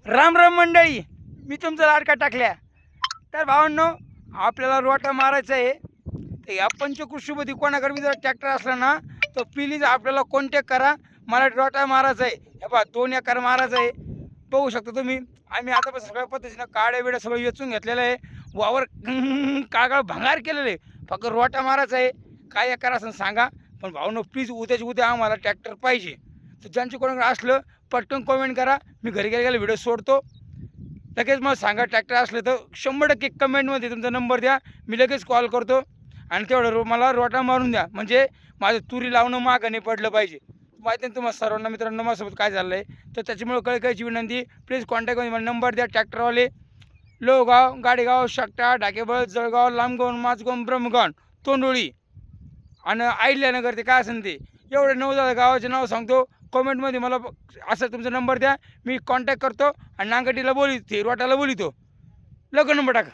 राम राम मंडळी, मी तुमचा लाडका टाकल्या. तर भावांनो, आपल्याला रोटा मारायचा आहे. तर या पंचकृषीमध्ये कोणाकडे जर ट्रॅक्टर असला ना, तर प्लीज आपल्याला कॉन्टॅक्ट करा. मला रोटा मारायचा आहे. हे पहा 2 एकर मारायचा आहे. बघू शकता तुम्ही. आम्ही आता सगळ्या पद्धतीनं काड्या बिड्या सगळं वेचून घेतलेलं आहे. वावर कागळ भंगार केलेलं आहे. फक्त रोटा मारायचा आहे. काय एकर असं सांगा. पण भावांनो, प्लीज उद्याच्या उद्या आम्हाला ट्रॅक्टर पाहिजे. तर ज्यांचं कोणाकडे असलं पटकन कमेंट करा. मी घरी गेल्या व्हिडिओ सोडतो. लगेच मला सांगा ट्रॅक्टर असलं तर 100% कमेंटमध्ये तुमचा नंबर द्या. मी लगेच कॉल करतो आणि तेवढं मला रोटा मारून द्या. म्हणजे माझं तुरी लावणं मागं नाही पडलं पाहिजे. माहिती आहे तुम्हाला सर्वांना मित्रांनो माझ्यासोबत काय झालं आहे. तर त्याच्यामुळे कळकळीची विनंती, प्लीज कॉन्टॅक्टमध्ये मला नंबर द्या. ट्रॅक्टरवाले लोहगाव, गाडेगाव, शकटा, ढाकेबळ, जळगाव, लांबगाव, माझगाव, ब्रह्मगाव, तोंडोळी आणि आहिल्यानगर ते काय असेल ते एवढे 9 गावाचे नाव सांगतो. कमेंटमध्ये मला असं तुमचा नंबर द्या. मी कॉन्टॅक्ट करतो आणि नांगटीला बोलितो, रोटाला बोलितो. लवकर नंबर टाका.